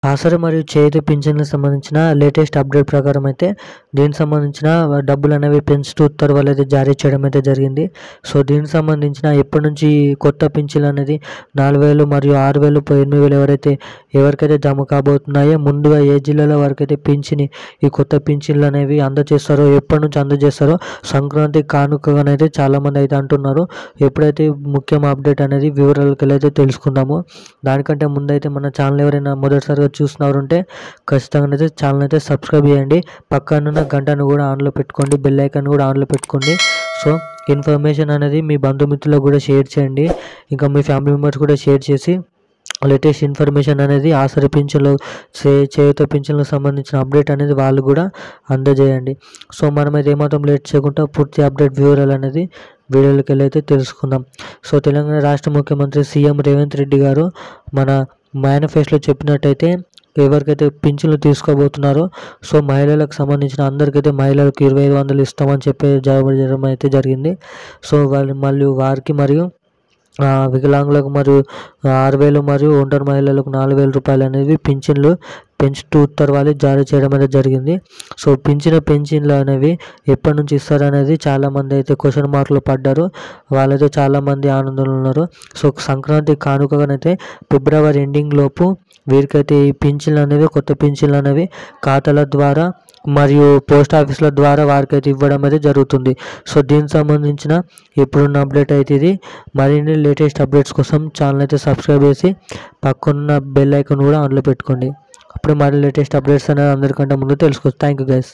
ఆసరా మరియు చేయూత పింఛన్లకు సంబంధించిన latest update ప్రకారం అయితే దీనికి సంబంధించిన డబ్బులు అనేవి పెంచుతూ ఉత్తర్వులు అయితే జారీ చేయడం అయితే జరిగింది. సో దీనికి సంబంధించిన ఎప్పటి నుంచి కొత్త పింఛన్లు అనేది 4,000 మరియు 6,000 8,000 ఎవరికైతే జమ కాబోతున్నాయో ముందుగా ఏ జిల్లాల వరకు అయితే పింఛని ఈ కొత్త పింఛన్లు అనేవి అందజేస్తారో ఎప్పటి నుంచి అందజేస్తారో సంక్రాంతి కానుకగానైతే చాలామంది అయితే అంటున్నారు. ఎప్పుడైతే ముఖ్యం అప్డేట్ అనేది వివరాలకు అయితే తెలుసుకుందాము. దానికంటే ముందైతే మన ఛానల్ ఎవరైనా మొదటిసారిగా చూస్తున్నవారుంటే ఖచ్చితంగా అయితే ఛానల్ అయితే సబ్స్క్రైబ్ చేయండి. పక్కనున్న గంటను కూడా ఆన్లో పెట్టుకోండి, బెల్ ఐకాన్ కూడా ఆన్లో పెట్టుకోండి. సో ఇన్ఫర్మేషన్ అనేది మీ బంధుమిత్రులకు కూడా షేర్ చేయండి, ఇంకా మీ ఫ్యామిలీ మెంబర్స్ కూడా షేర్ చేసి లేటెస్ట్ ఇన్ఫర్మేషన్ అనేది ఆసరా పింఛన్లు చేయూత పింఛన్లకు సంబంధించిన అప్డేట్ అనేది వాళ్ళు కూడా అందజేయండి. సో మనమైతే ఏమాత్రం లేట్ చేయకుండా పూర్తి అప్డేట్ వివరాలు అనేది వీడియోలోకి వెళ్ళి తెలుసుకుందాం. సో తెలంగాణ రాష్ట్ర ముఖ్యమంత్రి సీఎం రేవంత్ రెడ్డి గారు మన మేనిఫెస్టోలో చెప్పినట్టయితే ఎవరికైతే పింఛన్లు తీసుకోబోతున్నారో సో మహిళలకు సంబంధించిన అందరికైతే మహిళలకు 2,500 ఇస్తామని చెప్పడం అయితే జరిగింది. సో మళ్ళీ వారికి మరియు వికలాంగులకు మరియు 6,000 మరియు ఒంటరి మహిళలకు 4,000 రూపాయలు అనేవి పింఛన్లు పెంచుతూ ఉత్తర్వులు జారీ చేయడం అనేది జరిగింది. సో పెన్షన్లు అనేవి ఎప్పటి నుంచి ఇస్తారనేది చాలామంది అయితే క్వశ్చన్ మార్కులు పడ్డారు. వాళ్ళైతే చాలామంది ఆనందంలో ఉన్నారు. సో సంక్రాంతి కానుకగానైతే ఫిబ్రవరి ఎండింగ్ లోపు వీరికైతే ఈ పింఛన్లు అనేవి కొత్త పింఛన్లు అనేవి ఖాతాల ద్వారా మరియు పోస్ట్ ఆఫీసుల ద్వారా వారికైతే ఇవ్వడం అయితే జరుగుతుంది. సో దీనికి సంబంధించిన ఇప్పుడున్న అప్డేట్ అయితే ఇది. మరిన్ని లేటెస్ట్ అప్డేట్స్ కోసం ఛానల్ అయితే సబ్స్క్రైబ్ చేసి పక్కన బెల్ ఐకాన్ కూడా ఆన్లో పెట్టుకోండి. అప్పుడు మరి లేటెస్ట్ అప్డేట్స్ అనేది అందరికంటే ముందు తెలుసుకోవచ్చు. Thank you guys.